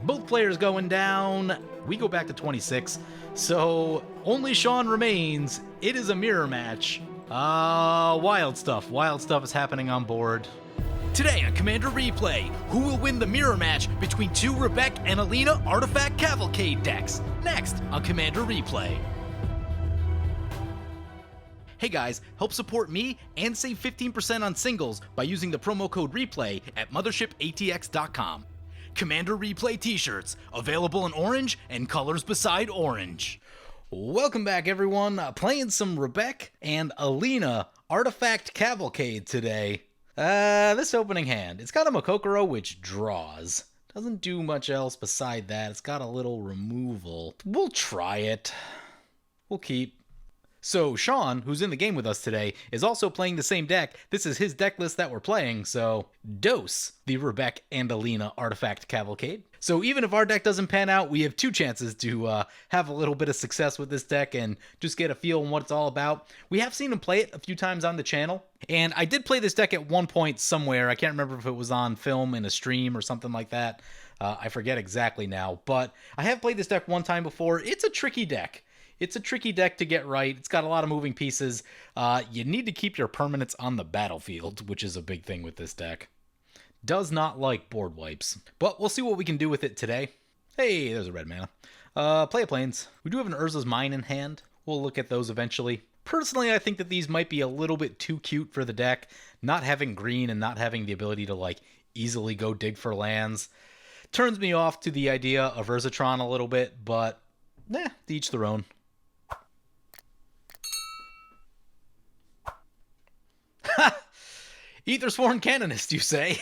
Both players going down. We go back to 26. So only Sean remains. It is a mirror match. Wild stuff. Wild stuff is happening on board. Today on Commander Replay, who will win the mirror match between two Rebbec and Alena Artifact Cavalcade decks? Next on Commander Replay. Hey guys, help support me and save 15% on singles by using the promo code REPLAY at mothershipaTX.com. Commander Replay t-shirts, available in orange and colors beside orange. Welcome back everyone, playing some Rebbec and Alena Artifact Cavalcade today. This opening hand, it's got a Makokoro which draws. Doesn't do much else beside that, it's got a little removal. We'll try it. We'll keep. So Sean, who's in the game with us today, is also playing the same deck. This is his deck list that we're playing, so dose the Rebbec and Alena Artifact Cavalcade. So even if our deck doesn't pan out, we have two chances to have a little bit of success with this deck and just get a feel on what it's all about. We have seen him play it a few times on the channel, and I did play this deck at one point somewhere. I can't remember if it was on film in a stream or something like that. I forget exactly now, but I have played this deck one time before. It's a tricky deck. It's a tricky deck to get right. It's got a lot of moving pieces. You need to keep your permanents on the battlefield, which is a big thing with this deck. Does not like board wipes. But we'll see what we can do with it today. Hey, there's a red mana. Play a Plains. We do have an Urza's Mine in hand. We'll look at those eventually. Personally, I think that these might be a little bit too cute for the deck. Not having green and not having the ability to like easily go dig for lands turns me off to the idea of Urzatron a little bit, but to each their own. Aethersworn Canonist, you say?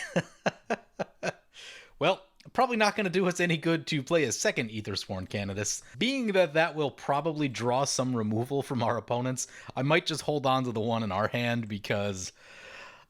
Well, probably not going to do us any good to play a second Aethersworn Canonist. Being that that will probably draw some removal from our opponents, I might just hold on to the one in our hand because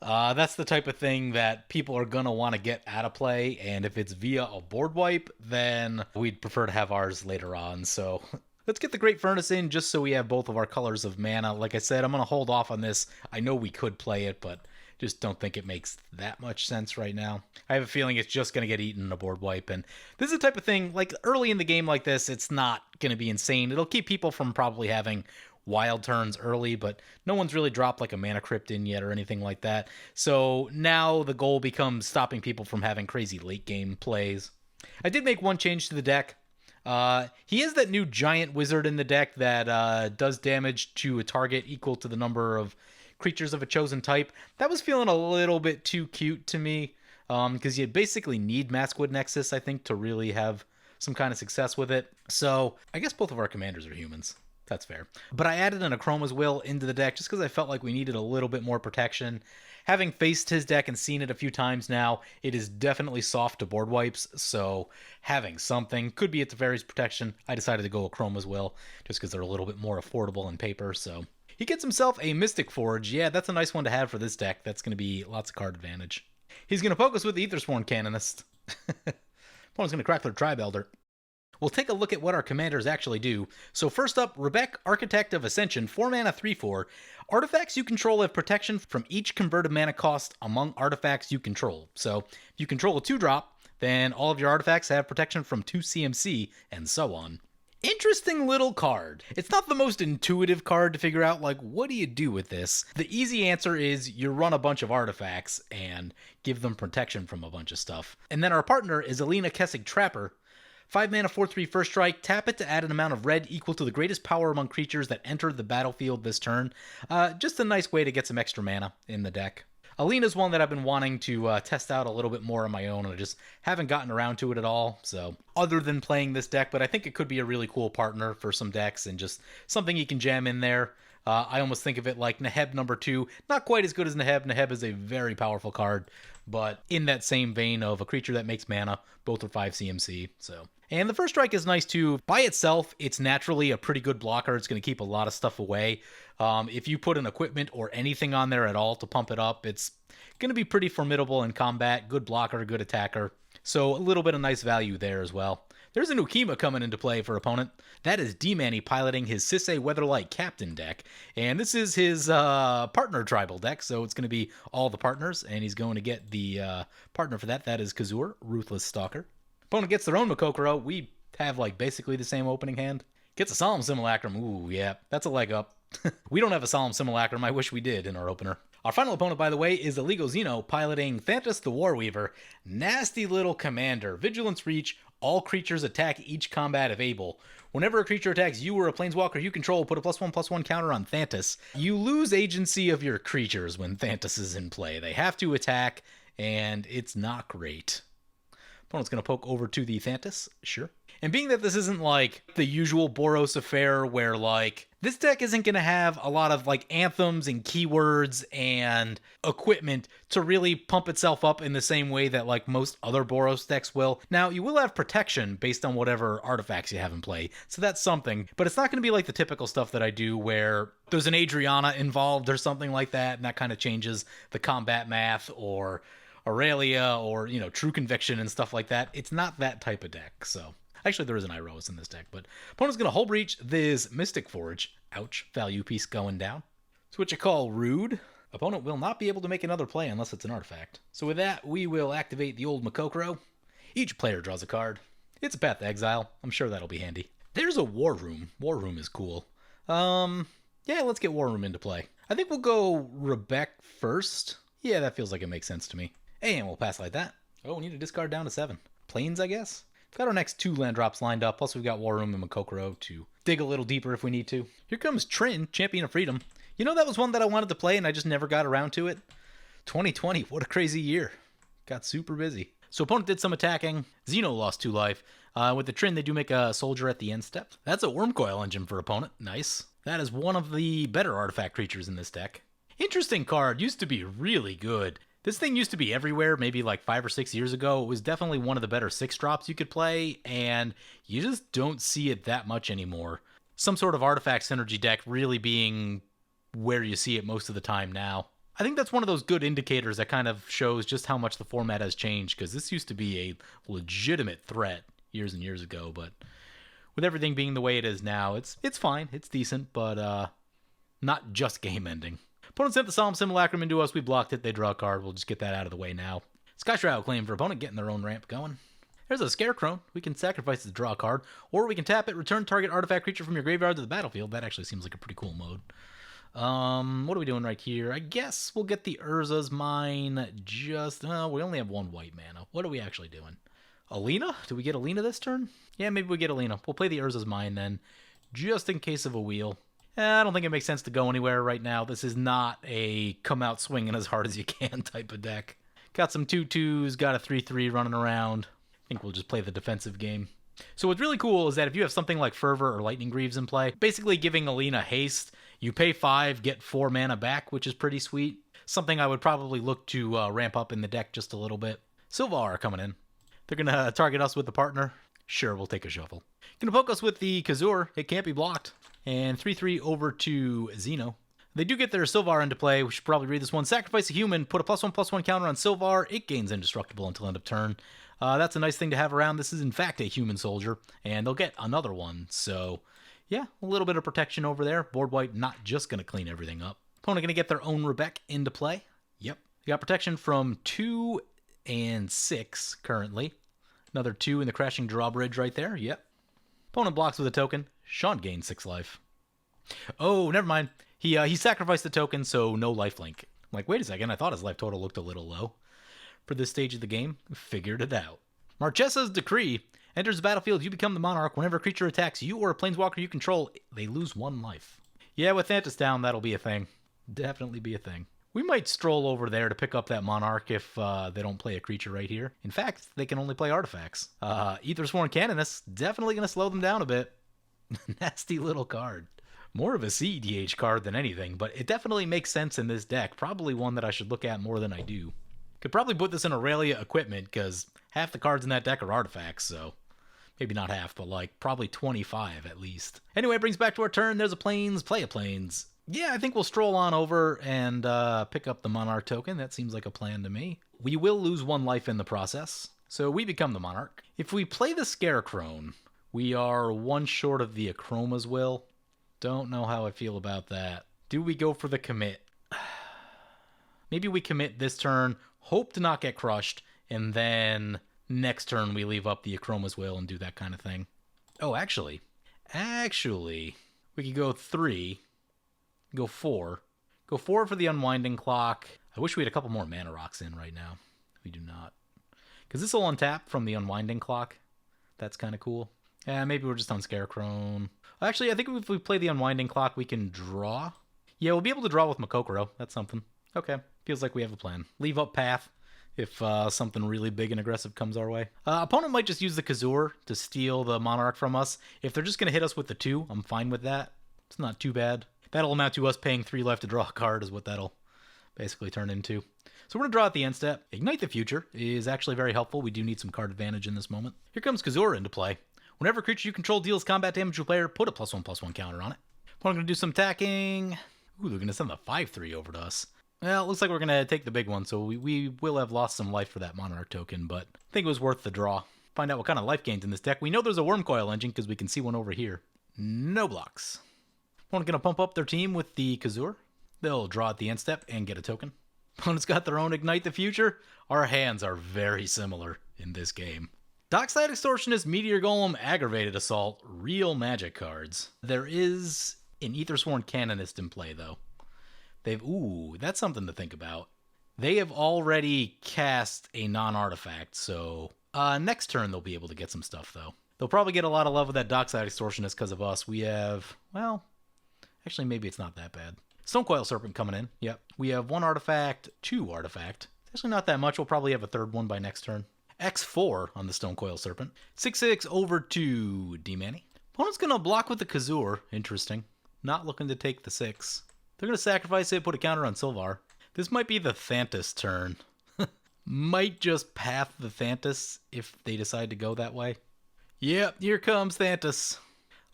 that's the type of thing that people are going to want to get out of play, and if it's via a board wipe, then we'd prefer to have ours later on, so let's get the Great Furnace in just so we have both of our colors of mana. Like I said, I'm going to hold off on this. I know we could play it, but just don't think it makes that much sense right now. I have a feeling it's just going to get eaten in a board wipe, and this is the type of thing, like early in the game like this, it's not going to be insane. It'll keep people from probably having wild turns early, but no one's really dropped like a Mana Crypt in yet or anything like that. So now the goal becomes stopping people from having crazy late game plays. I did make one change to the deck. He has that new giant wizard in the deck that does damage to a target equal to the number of creatures of a chosen type. That was feeling a little bit too cute to me, because you basically need Maskwood Nexus, I think, to really have some kind of success with it. So I guess both of our commanders are humans. That's fair. But I added an Akroma's Will into the deck just because I felt like we needed a little bit more protection. Having faced his deck and seen it a few times now, it is definitely soft to board wipes, so having something, could be at Teferi's protection. I decided to go Akroma's Will just because they're a little bit more affordable in paper, so he gets himself a Mystic Forge. Yeah, that's a nice one to have for this deck. That's going to be lots of card advantage. He's going to poke us with the Aethersworn Canonist. Opponent's going to crack their Tribe Elder. We'll take a look at what our commanders actually do. So first up, Rebbec, Architect of Ascension, 4 mana, 3/4. Artifacts you control have protection from each converted mana cost among artifacts you control. So if you control a 2-drop, then all of your artifacts have protection from 2 CMC, and so on. Interesting little card. It's not the most intuitive card to figure out, like, what do you do with this? The easy answer is you run a bunch of artifacts and give them protection from a bunch of stuff. And then our partner is Alena Kessig Trapper. 5 mana, 4/3 first strike. Tap it to add an amount of red equal to the greatest power among creatures that enter the battlefield this turn. Just a nice way to get some extra mana in the deck. Alena's one that I've been wanting to test out a little bit more on my own, and I just haven't gotten around to it at all. So, other than playing this deck, but I think it could be a really cool partner for some decks and just something you can jam in there. I almost think of it like Neheb number 2. Not quite as good as Neheb. Neheb is a very powerful card, but in that same vein of a creature that makes mana. Both are 5 CMC, so. And the first strike is nice too. By itself, it's naturally a pretty good blocker. It's going to keep a lot of stuff away. If you put an equipment or anything on there at all to pump it up, it's going to be pretty formidable in combat. Good blocker, good attacker. So a little bit of nice value there as well. There's an Ukima coming into play for opponent. That is D-Manny piloting his Sisay Weatherlight Captain deck. And this is his partner tribal deck, so it's going to be all the partners, and he's going to get the partner for that. That is Kazur, Ruthless Stalker. Opponent gets their own Makokoro. We have like basically the same opening hand. Gets a Solemn Simulacrum. Ooh, yeah, that's a leg up. We don't have a Solemn Simulacrum. I wish we did in our opener. Our final opponent, by the way, is Illegal Xeno, piloting Thantis the Warweaver. Nasty little commander. Vigilance Reach. All creatures attack each combat if able. Whenever a creature attacks you or a planeswalker you control, put a +1/+1 counter on Thantis. You lose agency of your creatures when Thantis is in play. They have to attack, and it's not great. Opponent's going to poke over to the Thantis. Sure. And being that this isn't like the usual Boros affair where like this deck isn't going to have a lot of like anthems and keywords and equipment to really pump itself up in the same way that like most other Boros decks will. Now, you will have protection based on whatever artifacts you have in play. So that's something, but it's not going to be like the typical stuff that I do where there's an Adriana involved or something like that, and that kind of changes the combat math, or Aurelia, or, you know, True Conviction and stuff like that. It's not that type of deck, so... Actually, there is an Iroas in this deck, but opponent's going to Hull Breach this Mystic Forge. Ouch, value piece going down. Switch a call Rude. Opponent will not be able to make another play unless it's an artifact. So with that, we will activate the old Makokoro. Each player draws a card. It's a Path to Exile. I'm sure that'll be handy. There's a War Room. War Room is cool. Yeah, let's get War Room into play. I think we'll go Rebbec first. Yeah, that feels like it makes sense to me. And we'll pass like that. Oh, we need to discard down to 7. Plains, I guess? We've got our next 2 land drops lined up, plus we've got War Room and Makokoro to dig a little deeper if we need to. Here comes Trin, Champion of Freedom. You know, that was one that I wanted to play and I just never got around to it. 2020, what a crazy year. Got super busy. So opponent did some attacking. Xeno lost 2 life. With the Trin, they do make a soldier at the end step. That's a Wormcoil Engine for opponent. Nice. That is one of the better artifact creatures in this deck. Interesting card. Used to be really good. This thing used to be everywhere maybe like 5 or 6 years ago. It was definitely one of the better 6-drops you could play, and you just don't see it that much anymore. Some sort of artifact synergy deck really being where you see it most of the time now. I think that's one of those good indicators that kind of shows just how much the format has changed, because this used to be a legitimate threat years and years ago, but with everything being the way it is now, it's fine, it's decent, but not just game-ending. Opponent sent the Solemn Simulacrum into us. We blocked it. They draw a card. We'll just get that out of the way now. Sky Shroud claim for opponent, getting their own ramp going. There's a Scarecrow. We can sacrifice it to draw a card, or we can tap it, return target artifact creature from your graveyard to the battlefield. That actually seems like a pretty cool mode. What are we doing right here? I guess we'll get the Urza's Mine. Just, we only have 1 white mana. What are we actually doing? Alena? Do we get Alena this turn? Yeah, maybe we get Alena. We'll play the Urza's Mine then, just in case of a wheel. I don't think it makes sense to go anywhere right now. This is not a come out swinging as hard as you can type of deck. Got some 2/2s, got a 3/3 running around. I think we'll just play the defensive game. So what's really cool is that if you have something like Fervor or Lightning Greaves in play, basically giving Alena haste, you pay 5, get 4 mana back, which is pretty sweet. Something I would probably look to ramp up in the deck just a little bit. Sylvar coming in. They're going to target us with the partner. Sure, we'll take a shuffle. Going to poke us with the Kazur. It can't be blocked. And 3/3 over to Xeno. They do get their Sylvar into play. We should probably read this one. Sacrifice a human, put a +1/+1 counter on Sylvar. It gains indestructible until end of turn. That's a nice thing to have around. This is in fact a human soldier, and they'll get another one. So yeah, a little bit of protection over there. Board wipe not just going to clean everything up. Opponent going to get their own Rebbec into play. Yep. You got protection from 2 and 6 currently. Another 2 in the Crashing Drawbridge right there. Yep. Opponent blocks with a token. Sean gains 6 life. Oh, never mind. He sacrificed the token, so no lifelink. I'm like, wait a second. I thought his life total looked a little low. For this stage of the game, figured it out. Marchesa's Decree. Enters the battlefield, you become the monarch. Whenever a creature attacks you or a planeswalker you control, they lose 1 life. Yeah, with Thantis down, that'll be a thing. Definitely be a thing. We might stroll over there to pick up that monarch if they don't play a creature right here. In fact, they can only play artifacts. Aethersworn Canoness, definitely going to slow them down a bit. Nasty little card. More of a CEDH card than anything, but it definitely makes sense in this deck. Probably one that I should look at more than I do. Could probably put this in Aurelia equipment, because half the cards in that deck are artifacts, so... Maybe not half, but like probably 25 at least. Anyway, it brings back to our turn. There's a Plains, play a Plains. Yeah, I think we'll stroll on over and pick up the Monarch token. That seems like a plan to me. We will lose 1 life in the process, so we become the Monarch. If we play the Scarecrow, we are 1 short of the Achroma's Will. Don't know how I feel about that. Do we go for the commit? Maybe we commit this turn, hope to not get crushed, and then next turn we leave up the Achroma's Will and do that kind of thing. Oh, actually, we could go 3, go 4. Go 4 for the Unwinding Clock. I wish we had a couple more mana rocks in right now. We do not. Because this will untap from the Unwinding Clock. That's kind of cool. Yeah, maybe we're just on Scarecrow. Actually, I think if we play the Unwinding Clock, we can draw. Yeah, we'll be able to draw with Makokoro. That's something. Okay, feels like we have a plan. Leave up Path if something really big and aggressive comes our way. Opponent might just use the Kazur to steal the Monarch from us. If they're just going to hit us with the 2, I'm fine with that. It's not too bad. That'll amount to us paying 3 life to draw a card is what that'll basically turn into. So we're going to draw at the end step. Ignite the Future is actually very helpful. We do need some card advantage in this moment. Here comes Kazura into play. Whenever a creature you control deals combat damage to a player, put a +1/+1 counter on it. Opponent going to do some attacking. Ooh, they're going to send the 5/3 over to us. Well, it looks like we're going to take the big one, so we will have lost some life for that Monarch token, but I think it was worth the draw. Find out what kind of life gains in this deck. We know there's a Wormcoil engine because we can see one over here. No blocks. Opponent going to pump up their team with the Kazur. They'll draw at the end step and get a token. Opponent's got their own Ignite the Future. Our hands are very similar in this game. Dockside Extortionist, Meteor Golem, Aggravated Assault, real Magic cards. There is an Aethersworn Canonist in play, though. Ooh, that's something to think about. They have already cast a non-artifact, so next turn they'll be able to get some stuff, though. They'll probably get a lot of love with that Dockside Extortionist because of us. We have, well, actually maybe it's not that bad. Stonecoil Serpent coming in. Yep. We have 1 artifact, 2 artifact. It's actually not that much. We'll probably have a 3rd one by next turn. X4 on the Stonecoil Serpent. 6/6 over to D-Manny. Opponent's going to block with the Kazur. Interesting. Not looking to take the 6. They're going to sacrifice it, put a counter on Sylvar. This might be the Thantis turn. Might just path the Thantis if they decide to go that way. Yep, here comes Thantis.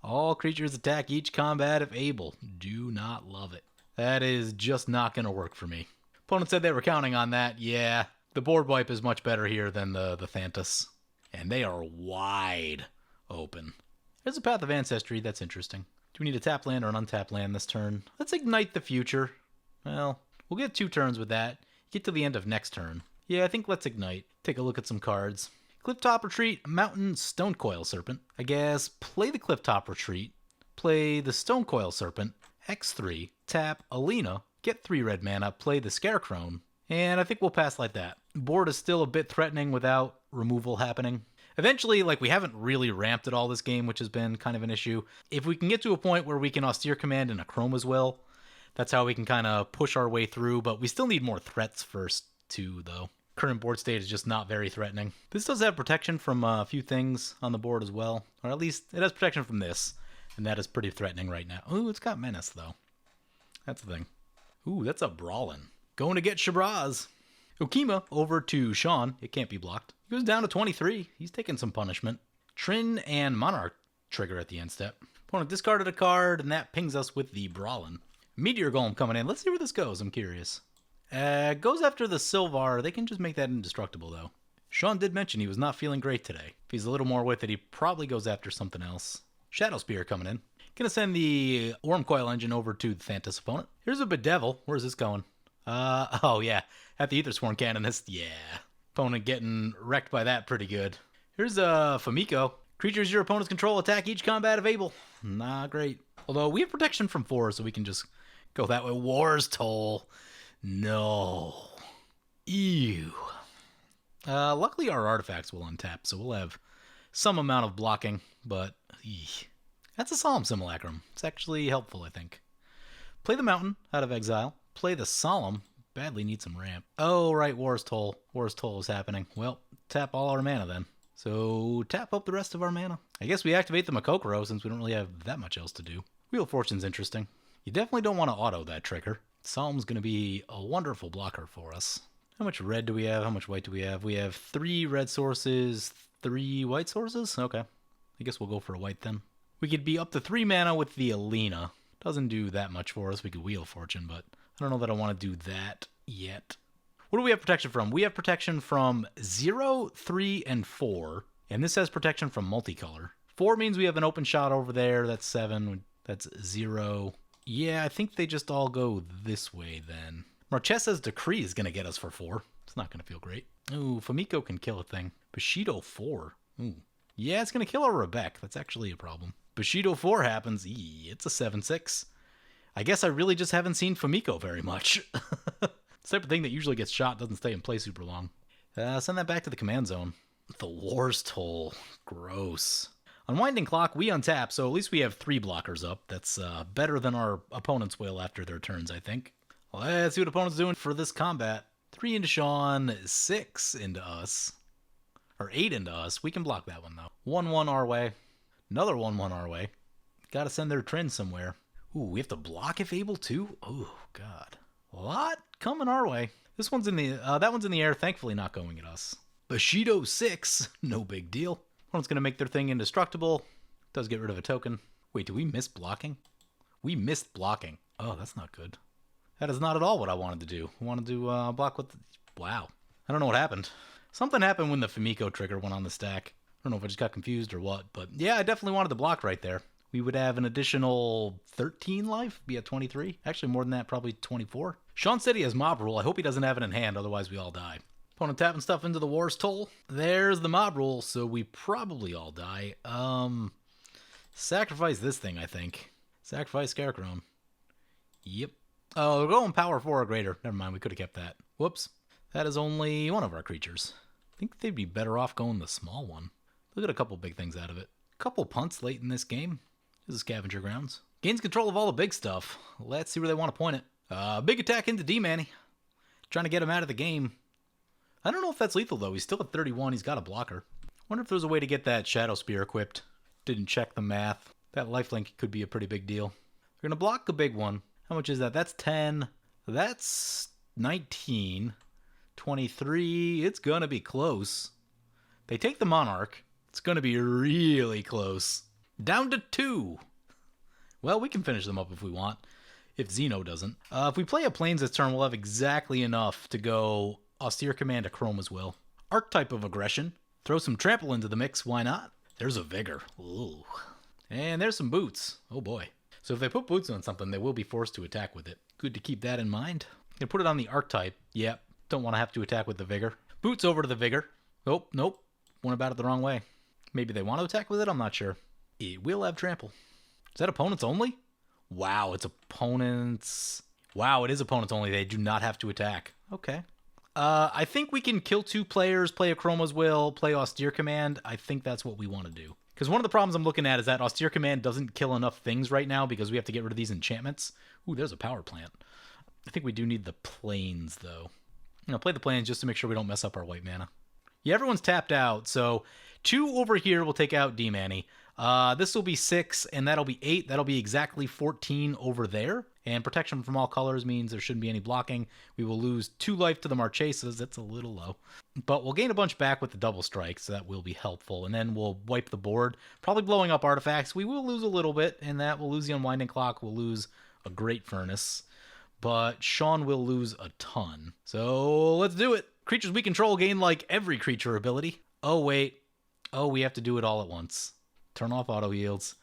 All creatures attack each combat if able. Do not love it. That is just not going to work for me. Opponent said they were counting on that. Yeah, the board wipe is much better here than the Thantis. And they are wide open. There's a Path of Ancestry. That's interesting. Do we need a tap land or an untapped land this turn? Let's Ignite the Future. Well, we'll get 2 turns with that. Get to the end of next turn. Yeah, I think let's Ignite. Take a look at some cards. Clifftop Retreat, Mountain, Stonecoil Serpent. I guess play the Clifftop Retreat. Play the Stonecoil Serpent. X3. Tap Alena. Get 3 red mana. Play the Scarecrow. And I think we'll pass like that. Board is still a bit threatening without removal happening. Eventually, we haven't really ramped it all this game, which has been kind of an issue. If we can get to a point where we can Austere Command and Achroma's Will, that's how we can kind of push our way through, but we still need more threats first, too, though. Current board state is just not very threatening. This does have protection from a few things on the board as well, or at least it has protection from this, and that is pretty threatening right now. Ooh, it's got Menace, though. That's the thing. Ooh, that's a Brawlin'. Going to get Shabraz. Okima over to Sean. It can't be blocked. He goes down to 23. He's taking some punishment. Trin and Monarch trigger at the end step. Opponent discarded a card, and that pings us with the Brawlin'. Meteor Golem coming in. Let's see where this goes. I'm curious. Goes after the Sylvar. They can just make that indestructible, though. Sean did mention he was not feeling great today. If he's a little more with it, he probably goes after something else. Shadow Spear coming in. Gonna send the Wormcoil Engine over to the Thantis opponent. Here's a Bedevil. Where's this going? Oh yeah. At the Aethersworn Canonist. Yeah. Opponent getting wrecked by that pretty good. Here's Famiko. Creatures your opponents control attack each combat if able. Not great. Although we have protection from 4, so we can just go that way. War's Toll. No. Ew. Luckily our artifacts will untap, so we'll have some amount of blocking, but that's a Solemn Simulacrum. It's actually helpful, I think. Play the Mountain out of exile. Play the Solemn. Badly need some ramp. Oh, right, War's Toll. War's Toll is happening. Well, tap all our mana then. So tap up the rest of our mana. I guess we activate the Makokoro since we don't really have that much else to do. Wheel of Fortune's interesting. You definitely don't want to auto that trigger. Solemn's going to be a wonderful blocker for us. How much red do we have? How much white do we have? We have 3 red sources, 3 white sources? Okay. I guess we'll go for a white then. We could be up to 3 mana with the Alena. Doesn't do that much for us. We could Wheel of Fortune, but I don't know that I want to do that yet. What do we have protection from? We have protection from 0, 3, and 4. And this has protection from multicolor. 4 means we have an open shot over there. That's 7. That's 0. Yeah, I think they just all go this way then. Marchesa's Decree is going to get us for 4. It's not going to feel great. Ooh, Famiko can kill a thing. Bushido 4. Ooh. Yeah, it's going to kill our Rebbec. That's actually a problem. Bushido 4 happens. It's a 7-6. I guess I really just haven't seen Famiko very much. It's the type of thing that usually gets shot, doesn't stay in play super long. Send that back to the command zone. The War's Toll. Gross. Unwinding Clock, we untap, so at least we have 3 blockers up. That's better than our opponents will after their turns, I think. Let's see what opponents doing for this combat. 3 into Sean, 6 into us. Or 8 into us. We can block that one, though. 1-1 our way. Another 1-1 our way. Gotta send their trend somewhere. Ooh, we have to block if able to? Oh, God. A lot coming our way. This one's in the, that one's in the air, thankfully not going at us. Bushido 6, no big deal. One's gonna make their thing indestructible. Does get rid of a token. Wait, do we miss blocking? We missed blocking. Oh, that's not good. That is not at all what I wanted to do. I wanted to block with the... Wow. I don't know what happened. Something happened when the Famiko trigger went on the stack. I don't know if I just got confused or what, but yeah, I definitely wanted to block right there. We would have an additional 13 life, be at 23. Actually, more than that, probably 24. Sean said he has Mob Rule. I hope he doesn't have it in hand, otherwise we all die. Opponent tapping stuff into the War's Toll. There's the Mob Rule, so we probably all die. Sacrifice this thing, I think. Sacrifice Scarecrow. Yep. Oh, we're going power 4 or greater. Never mind, we could have kept that. Whoops. That is only one of our creatures. I think they'd be better off going the small one. Look at a couple big things out of it. Couple punts late in this game. This is Scavenger Grounds. Gains control of all the big stuff. Let's see where they want to point it. Big attack into D-Manny. Trying to get him out of the game. I don't know if that's lethal, though. He's still at 31. He's got a blocker. Wonder if there's a way to get that Shadow Spear equipped. Didn't check the math. That lifelink could be a pretty big deal. We're going to block a big one. How much is that? That's 10. That's 19. 23. It's going to be close. They take the Monarch. It's going to be really close. Down to 2. Well, we can finish them up if we want. If Xeno doesn't. If we play a Plains this turn, we'll have exactly enough to go Austere Command Chroma's Will. Archetype of Aggression. Throw some Trample into the mix. Why not? There's a Vigor. Ooh. And there's some Boots. Oh boy. So if they put Boots on something, they will be forced to attack with it. Good to keep that in mind. They put it on the Archetype. Yep. Don't want to have to attack with the Vigor. Boots over to the Vigor. Oh, nope. Went about it the wrong way. Maybe they want to attack with it? I'm not sure. It will have Trample. Is that opponents only? Wow, it's opponents. Wow, it is opponents only. They do not have to attack. Okay. I think we can kill 2 players, play a Chroma's Will, play Austere Command. I think that's what we want to do. Because one of the problems I'm looking at is that Austere Command doesn't kill enough things right now because we have to get rid of these enchantments. Ooh, there's a power plant. I think we do need the Plains, though. Play the Plains just to make sure we don't mess up our white mana. Yeah, everyone's tapped out, so 2 over here will take out D-Manny. This will be 6, and that'll be 8. That'll be exactly 14 over there. And protection from all colors means there shouldn't be any blocking. We will lose 2 life to the Marcheses. That's a little low. But we'll gain a bunch back with the double strike, so that will be helpful. And then we'll wipe the board, probably blowing up artifacts. We will lose a little bit, and that we'll lose the Unwinding Clock. We'll lose a Great Furnace. But Sean will lose a ton. So let's do it. Creatures we control gain like every creature ability. Oh, wait. Oh, we have to do it all at once. Turn off auto yields.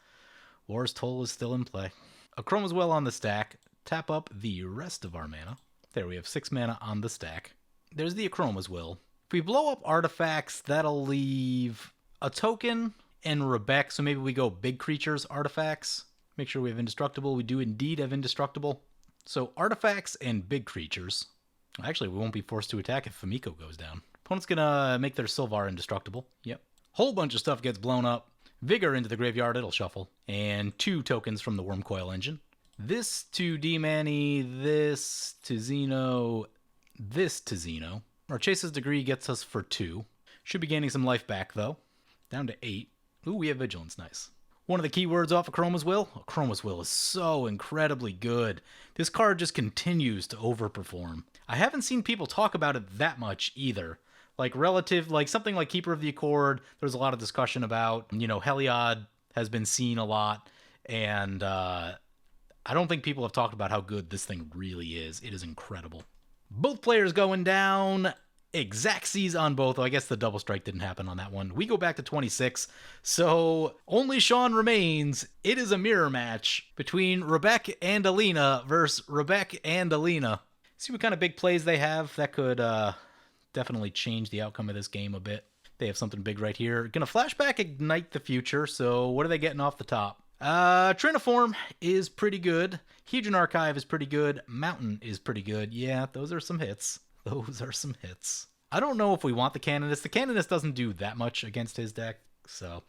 War's Toll is still in play. A Chroma's Well on the stack. Tap up the rest of our mana. There, we have 6 mana on the stack. There's the Chroma's Will. If we blow up artifacts, that'll leave a token and Rebbec, so maybe we go big creatures, artifacts. Make sure we have Indestructible. We do indeed have Indestructible. So artifacts and big creatures. Actually, we won't be forced to attack if Famiko goes down. Opponent's gonna make their Sylvar indestructible. Yep. Whole bunch of stuff gets blown up. Vigor into the graveyard, it'll shuffle. And 2 tokens from the Wormcoil Engine. This to D-Manny, this to Xeno, this to Xeno. Marchesa's Degree gets us for 2. Should be gaining some life back, though. Down to 8. Ooh, we have Vigilance, nice. One of the keywords off of Chroma's Will. Oh, Chroma's Will is so incredibly good. This card just continues to overperform. I haven't seen people talk about it that much either. Like something like Keeper of the Accord, there's a lot of discussion about, Heliod has been seen a lot, and I don't think people have talked about how good this thing really is. It is incredible. Both players going down. Exactsies on both. I guess the double strike didn't happen on that one. We go back to 26. So only Sean remains. It is a mirror match between Rebbec and Alena versus Rebbec and Alena. See what kind of big plays they have. That could definitely change the outcome of this game a bit. They have something big right here. Gonna flashback Ignite the Future, so what are they getting off the top? Triniform is pretty good. Hedron Archive is pretty good. Mountain is pretty good. Yeah, those are some hits. Those are some hits. I don't know if we want the Canonist. The Canonist doesn't do that much against his deck, so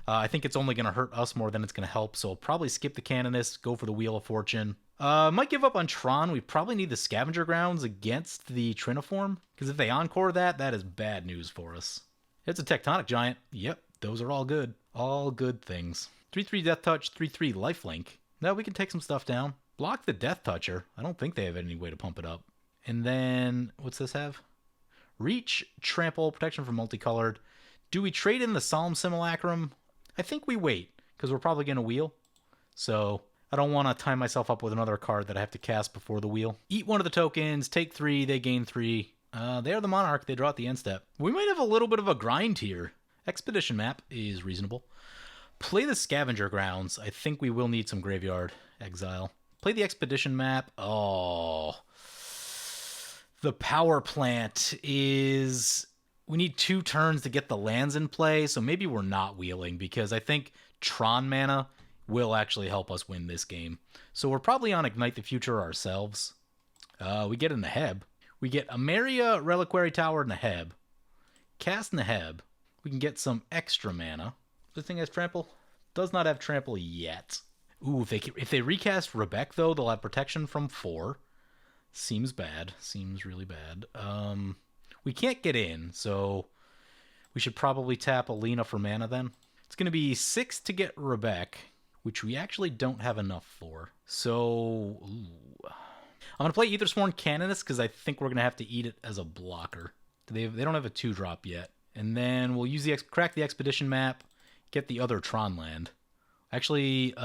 I think it's only going to hurt us more than it's going to help, so I'll probably skip the Canonist, go for the Wheel of Fortune. Might give up on Tron. We probably need the Scavenger Grounds against the Triniform, because if they Encore that, that is bad news for us. It's a Tectonic Giant. Yep, those are all good. All good things. 3/3 Death Touch, 3/3 Lifelink. No, we can take some stuff down. Block the Death Toucher. I don't think they have any way to pump it up. And then, what's this have? Reach, Trample, Protection from Multicolored. Do we trade in the Solemn Simulacrum? I think we wait, because we're probably going to wheel. So I don't want to tie myself up with another card that I have to cast before the wheel. Eat one of the tokens, take 3, they gain 3. They are the Monarch, they draw at the end step. We might have a little bit of a grind here. Expedition Map is reasonable. Play the Scavenger Grounds. I think we will need some Graveyard Exile. Play the Expedition Map. Oh. The Power Plant is... We need 2 turns to get the lands in play, so maybe we're not wheeling, because I think Tron mana will actually help us win this game. So we're probably on Ignite the Future ourselves. We get a Neheb. We get Emeria, Reliquary Tower, Neheb. Cast Neheb. We can get some extra mana. This thing has Trample? Does not have Trample yet. Ooh, if they recast Rebbec, though, they'll have protection from 4. Seems bad. Seems really bad. We can't get in, so we should probably tap Alena for mana then. It's going to be 6 to get Rebbec, which we actually don't have enough for. So, ooh. I'm going to play Aethersworn Canonist because I think we're going to have to eat it as a blocker. They don't have a 2-drop yet. And then we'll use crack the Expedition Map, get the other Tron land. Actually,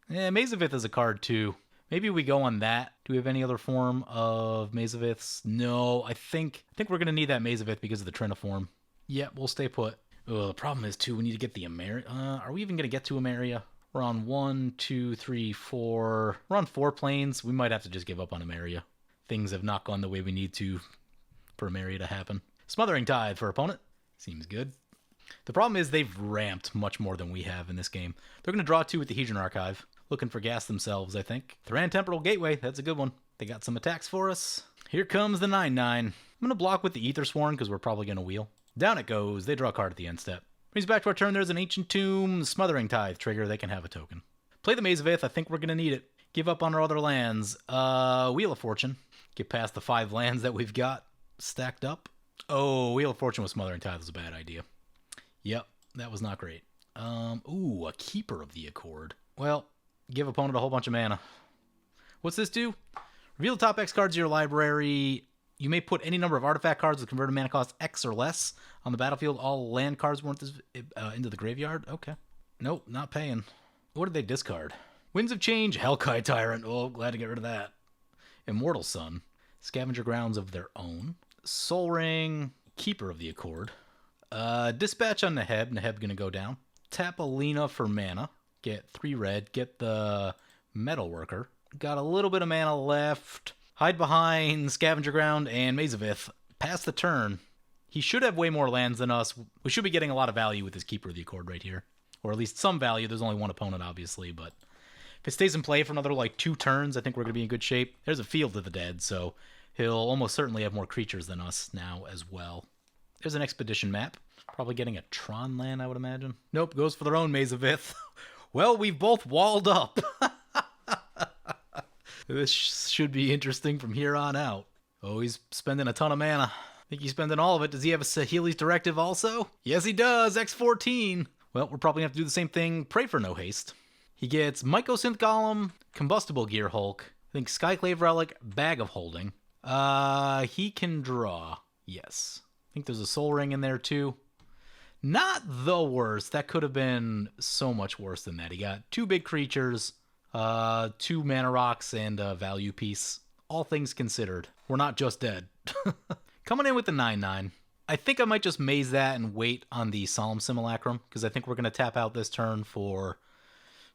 Maze of Ith is a card too. Maybe we go on that. Do we have any other form of Maze of Iths? No, I think we're going to need that Maze of Ith because of the Triniform. Yeah, we'll stay put. The problem is, too, we need to get the Emeria. Are we even going to get to Emeria? We're on 1, 2, 3, 4. We're on 4 planes. We might have to just give up on Emeria. Things have not gone the way we need to for Emeria to happen. Smothering Tithe for opponent. Seems good. The problem is they've ramped much more than we have in this game. They're going to draw 2 with the Hedron Archive. Looking for gas themselves, I think. Thran Temporal Gateway, that's a good one. They got some attacks for us. Here comes the 9/9. I'm going to block with the Aethersworn because we're probably going to wheel. Down it goes. They draw a card at the end step. Brings back to our turn. There's an Ancient Tomb. Smothering Tithe trigger. They can have a token. Play the Maze of Ith. I think we're going to need it. Give up on our other lands. Wheel of Fortune. Get past the 5 lands that we've got stacked up. Oh, Wheel of Fortune with Smothering Tithe was a bad idea. Yep, that was not great. Ooh, a Keeper of the Accord. Well, give opponent a whole bunch of mana. What's this do? Reveal the top X cards of your library. You may put any number of artifact cards with converted mana cost X or less on the battlefield. All land cards weren't into the graveyard. Okay. Nope, not paying. What did they discard? Winds of Change, Hellkite Tyrant. Oh, glad to get rid of that. Immortal Sun. Scavenger Grounds of their own. Soul Ring. Keeper of the Accord. Dispatch on Neheb. Neheb gonna go down. Tap Alena for mana. Get 3 red. Get the Metalworker. Got a little bit of mana left. Hide behind Scavenger Ground and Maze of Ith. Pass the turn. He should have way more lands than us. We should be getting a lot of value with this Keeper of the Accord right here. Or at least some value. There's only one opponent, obviously, but if it stays in play for another, 2 turns, I think we're going to be in good shape. There's a Field of the Dead, so he'll almost certainly have more creatures than us now as well. There's an Expedition Map. Probably getting a Tron land, I would imagine. Nope, goes for their own Maze of Ith. Well, we've both walled up. This should be interesting from here on out. Oh, he's spending a ton of mana. I think he's spending all of it. Does he have a Saheeli's Directive also? Yes, he does. X14. Well, we're probably going to have to do the same thing. Pray for no haste. He gets Mycosynth Golem, Combustible Gear Hulk, I think Skyclave Relic, Bag of Holding. He can draw. Yes. I think there's a Soul Ring in there too. Not the worst. That could have been so much worse than that. He got 2 big creatures, 2 mana rocks, and a value piece. All things considered, we're not just dead. Coming in with the 9/9. I think I might just maze that and wait on the Solemn Simulacrum, because I think we're going to tap out this turn for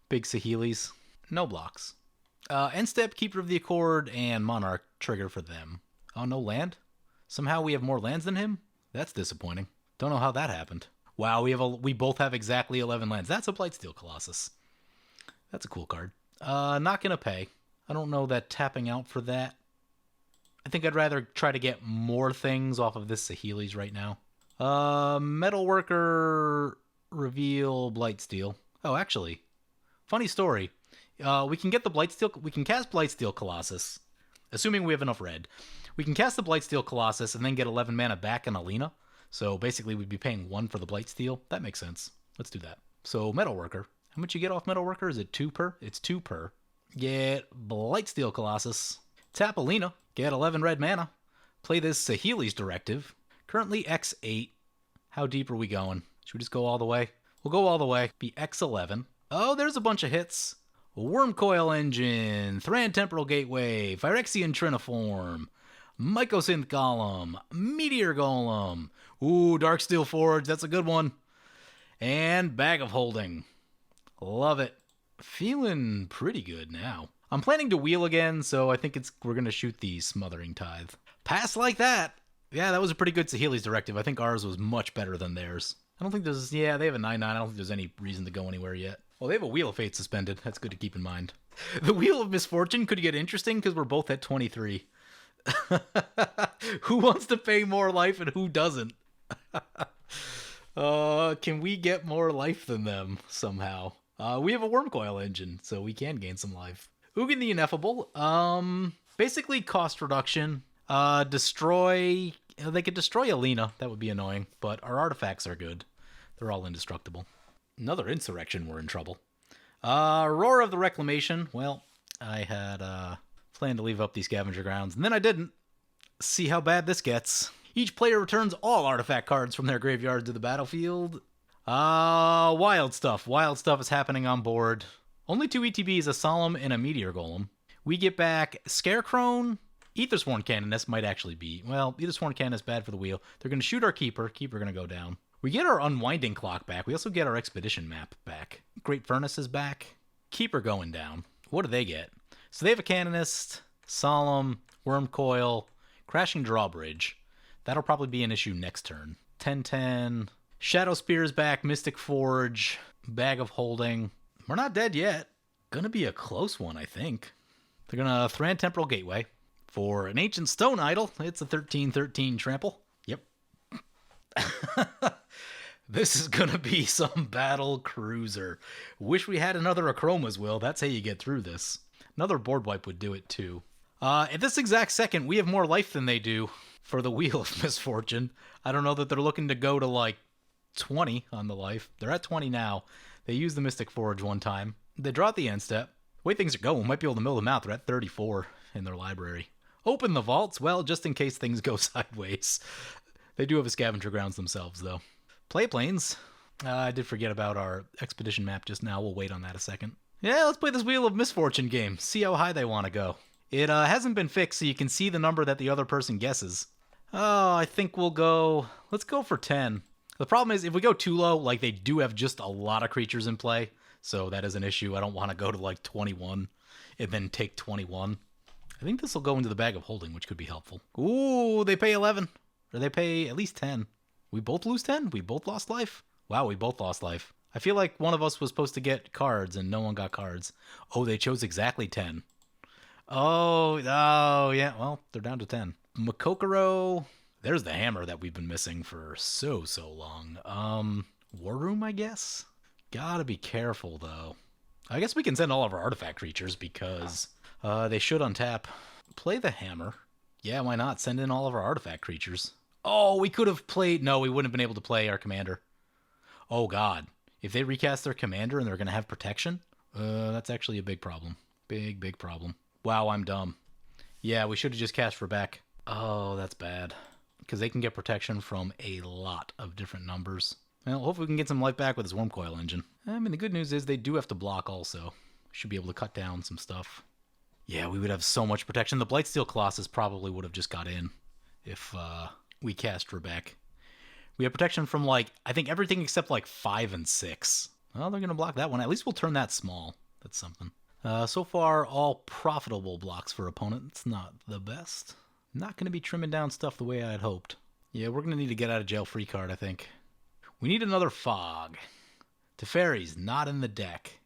big Saheeli's. No blocks. End step, Keeper of the Accord, and Monarch trigger for them. Oh, no land? Somehow we have more lands than him? That's disappointing. Don't know how that happened. Wow, we both have exactly 11 lands. That's a Blightsteel Colossus. That's a cool card. Not gonna pay. I don't know that tapping out for that. I think I'd rather try to get more things off of this Saheeli's right now. Metalworker, reveal Blightsteel. Oh, actually, funny story. We can get the Blightsteel. We can cast Blightsteel Colossus, assuming we have enough red. We can cast the Blightsteel Colossus and then get 11 mana back in Alena. So basically, we'd be paying 1 for the Blightsteel. That makes sense. Let's do that. So Metalworker. How much you get off Metalworker? Is it 2 per? It's 2 per. Get Blightsteel Colossus. Tap Alena. Get 11 red mana. Play this Saheeli's Directive. Currently X8. How deep are we going? Should we just go all the way? We'll go all the way. Be X11. Oh, there's a bunch of hits. Wormcoil Engine. Thran Temporal Gateway. Phyrexian Triniform. Mycosynth Golem. Meteor Golem. Ooh, Darksteel Forge. That's a good one. And Bag of Holding. Love it. Feeling pretty good now. I'm planning to wheel again, so I think we're going to shoot the Smothering Tithe. Pass like that. Yeah, that was a pretty good Saheeli's Directive. I think ours was much better than theirs. I don't think there's... Yeah, they have a 9/9. I don't think there's any reason to go anywhere yet. Well, they have a Wheel of Fate suspended. That's good to keep in mind. The Wheel of Misfortune could get interesting because we're both at 23. Who wants to pay more life and who doesn't? Can we get more life than them somehow? We have a Wormcoil Engine, so we can gain some life. Ugin the Ineffable. Basically cost reduction. Destroy... They could destroy Alena. That would be annoying, but our artifacts are good. They're all indestructible. Another Insurrection, we're in trouble. Roar of the Reclamation. Well, I had planned to leave up these Scavenger Grounds, and then I didn't. See how bad this gets. Each player returns all artifact cards from their graveyard to the battlefield. Wild stuff. Wild stuff is happening on board. Only 2 ETBs, a Solemn and a Meteor Golem. We get back Scarecrow. Aethersworn Canoness might actually be... Well, Aethersworn Canoness bad for the wheel. They're going to shoot our Keeper. Keeper going to go down. We get our Unwinding Clock back. We also get our Expedition Map back. Great Furnace is back. Keeper going down. What do they get? So they have a Canonist, Solemn, Wormcoil, Crashing Drawbridge. That'll probably be an issue next turn. 10/10. Shadow Spear is back. Mystic Forge. Bag of Holding. We're not dead yet. Gonna be a close one, I think. They're gonna Thran Temporal Gateway. For an Ancient Stone Idol, it's a 13/13 trample. Yep. This is gonna be some battle cruiser. Wish we had another Achroma's Will. That's how you get through this. Another board wipe would do it too. At this exact second, we have more life than they do for the Wheel of Misfortune. I don't know that they're looking to go to like 20 on the life. They're at 20 now. They used the Mystic Forge one time. They draw at the end step. The way things are going, we might be able to mill them out. They're at 34 in their library. Open the vaults, well, just in case things go sideways. They do have a Scavenger Grounds themselves, though. Play planes. I did forget about our Expedition Map just now. We'll wait on that a second. Yeah, let's play this Wheel of Misfortune game. See how high they want to go. It hasn't been fixed, so you can see the number that the other person guesses. Oh, I think we'll go... Let's go for 10. The problem is, if we go too low, like, they do have just a lot of creatures in play. So that is an issue. I don't want to go to, like, 21 and then take 21. I think this will go into the Bag of Holding, which could be helpful. Ooh, they pay 11. Or they pay at least 10. We both lose 10? We both lost life? Wow, we both lost life. I feel like one of us was supposed to get cards, and no one got cards. Oh, they chose exactly 10. Oh, yeah. Well, they're down to 10. Makokoro. There's the hammer that we've been missing for so long. War Room, I guess? Gotta be careful, though. I guess we can send all of our artifact creatures because they should untap. Play the hammer. Yeah, why not? Send in all of our artifact creatures. Oh, we could have played... No, we wouldn't have been able to play our commander. Oh, God. If they recast their commander and they're going to have protection, that's actually a big problem. Big problem. Wow, I'm dumb. Yeah, we should have just cast Rebbec. Oh, that's bad. Because they can get protection from a lot of different numbers. Well, hopefully we can get some life back with this Wormcoil Engine. I mean, the good news is they do have to block also. Should be able to cut down some stuff. Yeah, we would have so much protection. The Blightsteel Colossus probably would have just got in if we cast Rebbec. We have protection from, like, I think everything except, like, 5 and 6. Well, they're going to block that one. At least we'll turn that small. That's something. So far, all profitable blocks for opponents. Not the best. Not going to be trimming down stuff the way I had hoped. Yeah, we're going to need to get out of jail free card, I think. We need another Fog. Teferi's not in the deck.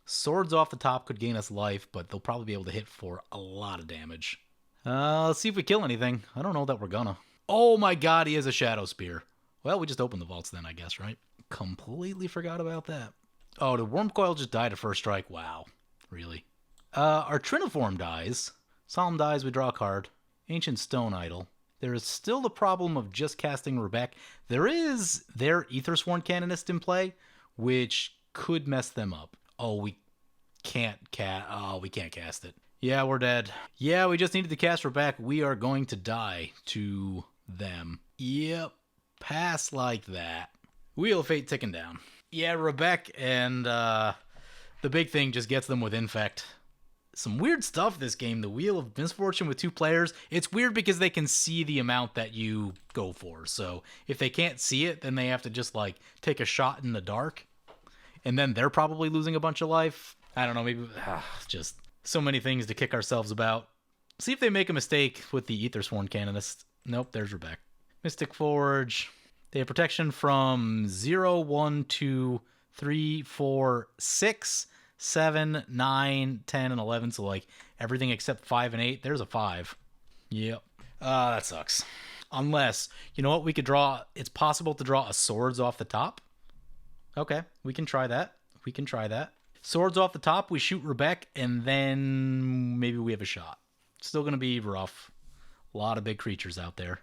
Swords off the top could gain us life, but they'll probably be able to hit for a lot of damage. Let's see if we kill anything. I don't know that we're gonna. Oh my god, he has a Shadow Spear. Well, we just opened the vaults then, I guess, right? Completely forgot about that. Oh, did Wormcoil just die to first strike? Wow. Really? Our Triniform dies. Solemn dies, we draw a card. Ancient Stone Idol. There is still the problem of just casting Rebbec. There is their Aethersworn Canonist in play, which could mess them up. Oh, we can't cast it. Yeah, we're dead. Yeah, we just needed to cast Rebbec. We are going to die to them. Yep. Pass like that. Wheel of Fate ticking down. Yeah, Rebbec and the big thing just gets them with Infect. Some weird stuff this game. The Wheel of Misfortune with 2 players. It's weird because they can see the amount that you go for. So if they can't see it, then they have to just like take a shot in the dark. And then they're probably losing a bunch of life. I don't know, maybe just so many things to kick ourselves about. See if they make a mistake with the Aethersworn Canonist. Nope, there's Rebbec. Mystic Forge. They have protection from 0, 1, 2, 3, 4, 6, 7, 9, 10, and 11. So, like, everything except 5 and 8. There's a 5. Yep. That sucks. Unless, you know what, we could draw... It's possible to draw a Swords off the top. Okay, we can try that. We can try that. Swords off the top, we shoot Rebbec, and then maybe we have a shot. Still going to be rough. A lot of big creatures out there.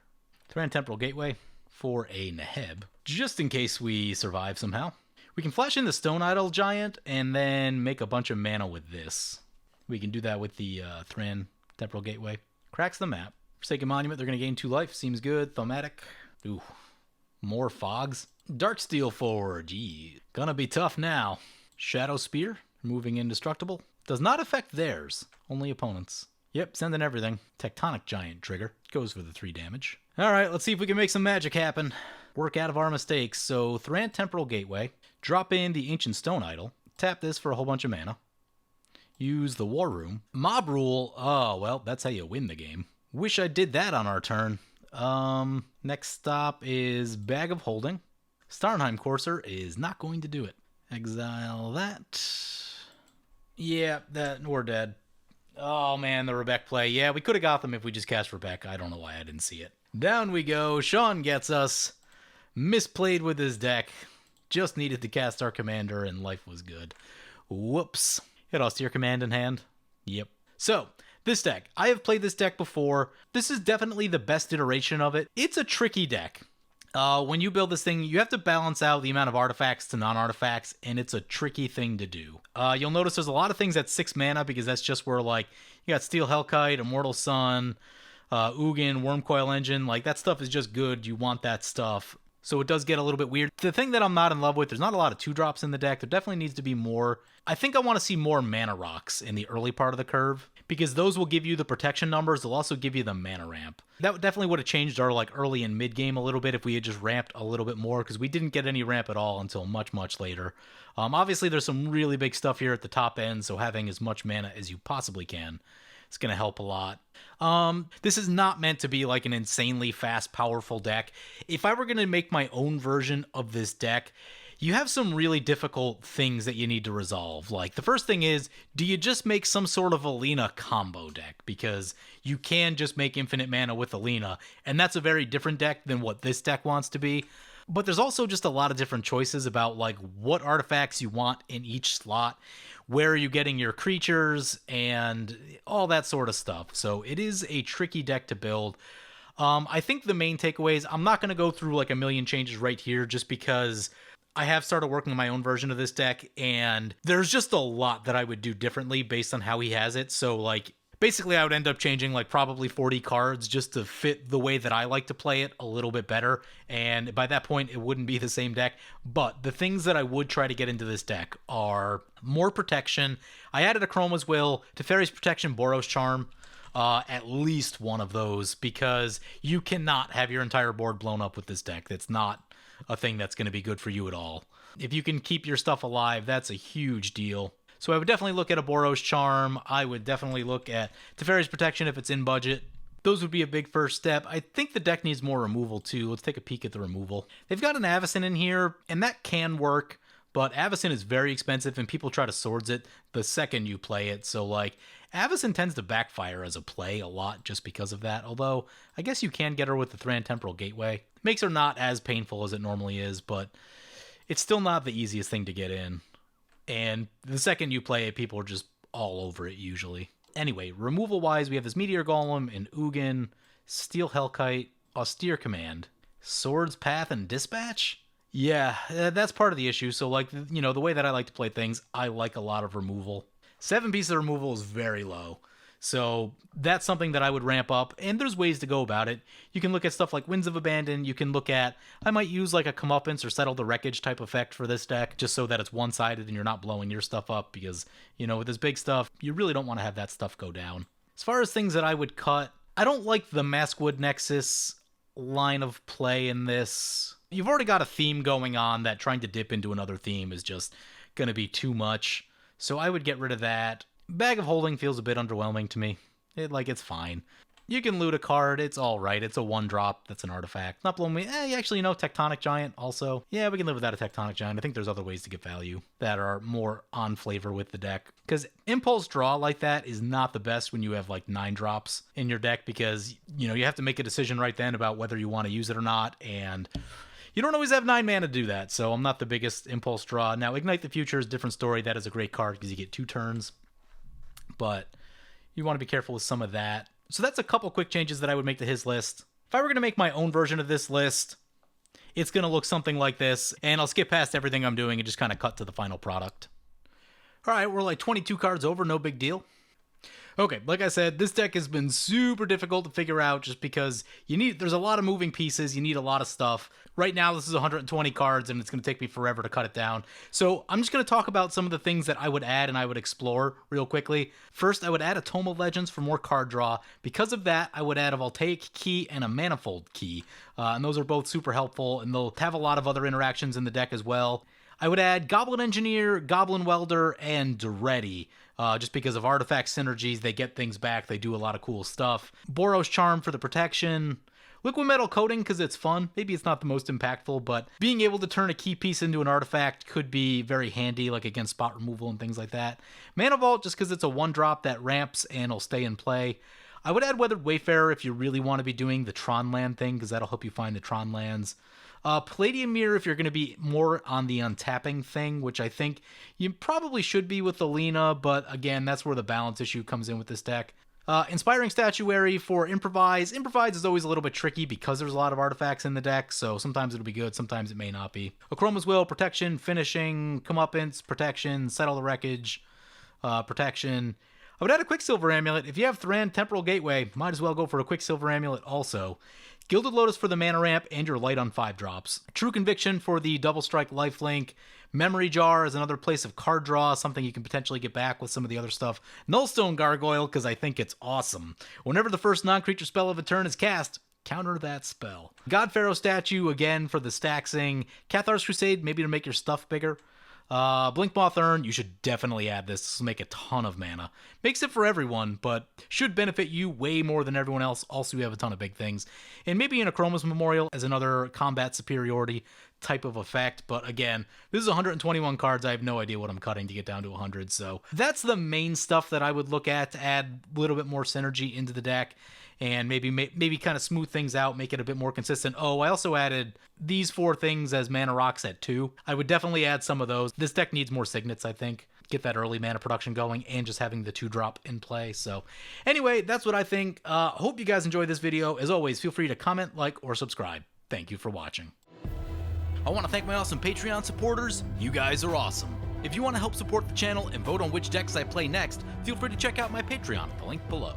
Thran Temporal Gateway for a Neheb, just in case we survive somehow. We can flash in the Stone Idol Giant and then make a bunch of mana with this. We can do that with the Thran Temporal Gateway. Cracks the map. Forsaken Monument, they're going to gain 2 life. Seems good. Thaumatic. Ooh. More Fogs. Darksteel Forge. Gonna be tough now. Shadow Spear. Moving Indestructible. Does not affect theirs. Only opponents. Yep, sending everything. Tectonic Giant trigger. Goes for the 3 damage. Alright, let's see if we can make some magic happen. Work out of our mistakes. So, Thran Temporal Gateway. Drop in the Ancient Stone Idol. Tap this for a whole bunch of mana. Use the War Room. Mob Rule. Oh, well, that's how you win the game. Wish I did that on our turn. Next stop is Bag of Holding. Starnheim Courser is not going to do it. Exile that. Yeah, we're dead. Oh man, the Rebbec play. Yeah, we could have got them if we just cast Rebbec. I don't know why I didn't see it. Down we go. Sean gets us. Misplayed with his deck. Just needed to cast our commander and life was good. Whoops. Hit austere command in hand. Yep. So, this deck. I have played this deck before. This is definitely the best iteration of it. It's a tricky deck. When you build this thing, you have to balance out the amount of artifacts to non-artifacts, and it's a tricky thing to do. You'll notice there's a lot of things at 6 mana, because that's just where, like, you got Steel Hellkite, Immortal Sun, Ugin, Wormcoil Engine. Like, that stuff is just good. You want that stuff. So it does get a little bit weird. The thing that I'm not in love with, there's not a lot of 2-drops in the deck. There definitely needs to be more. I think I want to see more mana rocks in the early part of the curve, because those will give you the protection numbers. They'll also give you the mana ramp. That definitely would have changed our like early and mid game a little bit if we had just ramped a little bit more, because we didn't get any ramp at all until much, much later. Obviously, there's some really big stuff here at the top end, so having as much mana as you possibly can is going to help a lot. This is not meant to be like an insanely fast, powerful deck. If I were going to make my own version of this deck, you have some really difficult things that you need to resolve. Like, the first thing is, do you just make some sort of Alena combo deck? Because you can just make infinite mana with Alena, and that's a very different deck than what this deck wants to be. But there's also just a lot of different choices about, like, what artifacts you want in each slot, where are you getting your creatures, and all that sort of stuff. So it is a tricky deck to build. I think the main takeaways, I'm not going to go through, like, a million changes right here, just because I have started working on my own version of this deck, and there's just a lot that I would do differently based on how he has it. So, like, basically I would end up changing, like, probably 40 cards just to fit the way that I like to play it a little bit better, and by that point, it wouldn't be the same deck. But the things that I would try to get into this deck are more protection. I added a Chroma's Will, Teferi's Protection, Boros Charm, at least one of those, because you cannot have your entire board blown up with this deck. That's not a thing that's going to be good for you at all. If you can keep your stuff alive, that's a huge deal. So I would definitely look at a Boros Charm. I would definitely look at Teferi's Protection if it's in budget. those would be a big first step. I think the deck needs more removal too. Let's take a peek at the removal. They've got an Avacyn in here, and that can work, but Avacyn is very expensive, and people try to swords it the second you play it. So, like, Avacyn tends to backfire as a play a lot just because of that, although I guess you can get her with the Thran Temporal Gateway. Makes her not as painful as it normally is, but it's still not the easiest thing to get in. And the second you play it, people are just all over it usually. Anyway, removal-wise, we have this Meteor Golem, an Ugin, Steel Hellkite, Austere Command, Swords, Path, and Dispatch? Yeah, that's part of the issue. So, like, you know, the way that I like to play things, I like a lot of removal. 7 pieces of removal is very low. So that's something that I would ramp up, and there's ways to go about it. You can look at stuff like Winds of Abandon. You can look at, I might use like a Comeuppance or Settle the Wreckage type effect for this deck, just so that it's one-sided and you're not blowing your stuff up, because, you know, with this big stuff, you really don't want to have that stuff go down. As far as things that I would cut, I don't like the Maskwood Nexus line of play in this. You've already got a theme going on that trying to dip into another theme is just going to be too much, so I would get rid of that. Bag of Holding feels a bit underwhelming to me. It's fine. You can loot a card, it's alright. It's a 1-drop, that's an artifact. Not blowing me. Actually, you know, Tectonic Giant also. Yeah, we can live without a Tectonic Giant. I think there's other ways to get value that are more on flavor with the deck. Because Impulse Draw like that is not the best when you have like 9 drops in your deck, because, you know, you have to make a decision right then about whether you want to use it or not, and you don't always have 9 mana to do that, so I'm not the biggest Impulse Draw. Now, Ignite the Future is a different story. That is a great card because you get 2 turns. But you want to be careful with some of that. So that's a couple quick changes that I would make to his list. If I were going to make my own version of this list, it's going to look something like this, and I'll skip past everything I'm doing and just kind of cut to the final product. All right, we're like 22 cards over, no big deal. Okay, like I said, this deck has been super difficult to figure out just because there's a lot of moving pieces, you need a lot of stuff. Right now, this is 120 cards, and it's going to take me forever to cut it down. So I'm just going to talk about some of the things that I would add and I would explore real quickly. First, I would add a Tome of Legends for more card draw. Because of that, I would add a Voltaic Key and a Manifold Key. And those are both super helpful, and they'll have a lot of other interactions in the deck as well. I would add Goblin Engineer, Goblin Welder, and Duretti. Just because of artifact synergies, they get things back, they do a lot of cool stuff. Boros Charm for the protection. Liquid Metal Coating because it's fun. Maybe it's not the most impactful, but being able to turn a key piece into an artifact could be very handy, like against spot removal and things like that. Mana Vault just because it's a 1-drop that ramps and will stay in play. I would add Weathered Wayfarer if you really want to be doing the Tron land thing, because that'll help you find the Tron lands. Palladium Mirror if you're going to be more on the untapping thing, which I think you probably should be with Alena, but again, that's where the balance issue comes in with this deck. Inspiring Statuary for Improvise. Improvise is always a little bit tricky because there's a lot of artifacts in the deck, so sometimes it'll be good, sometimes it may not be. Akroma's Will, Protection, Finishing, Comeuppance, Protection, Settle the Wreckage, Protection. I would add a Quicksilver Amulet. If you have Thran Temporal Gateway, might as well go for a Quicksilver Amulet also. Gilded Lotus for the mana ramp and your light on 5 drops. True Conviction for the double strike lifelink. Memory Jar is another place of card draw, something you can potentially get back with some of the other stuff. Nullstone Gargoyle, because I think it's awesome. Whenever the first non-creature spell of a turn is cast, counter that spell. God Pharaoh Statue, again, for the staxing. Cathar's Crusade, maybe to make your stuff bigger. Blinkmoth Urn, you should definitely add this. This will make a ton of mana. Makes it for everyone, but should benefit you way more than everyone else. Also, you have a ton of big things. And maybe an Akroma's Memorial as another combat superiority type of effect. But again, this is 121 cards. I have no idea what I'm cutting to get down to 100. So that's the main stuff that I would look at to add a little bit more synergy into the deck. And maybe kind of smooth things out, make it a bit more consistent. Oh, I also added these 4 things as mana rocks at 2. I would definitely add some of those. This deck needs more signets, I think. Get that early mana production going and just having the 2-drop in play. So anyway, that's what I think. Hope you guys enjoyed this video. As always, feel free to comment, like, or subscribe. Thank you for watching. I want to thank my awesome Patreon supporters. You guys are awesome. If you want to help support the channel and vote on which decks I play next, feel free to check out my Patreon, the link below.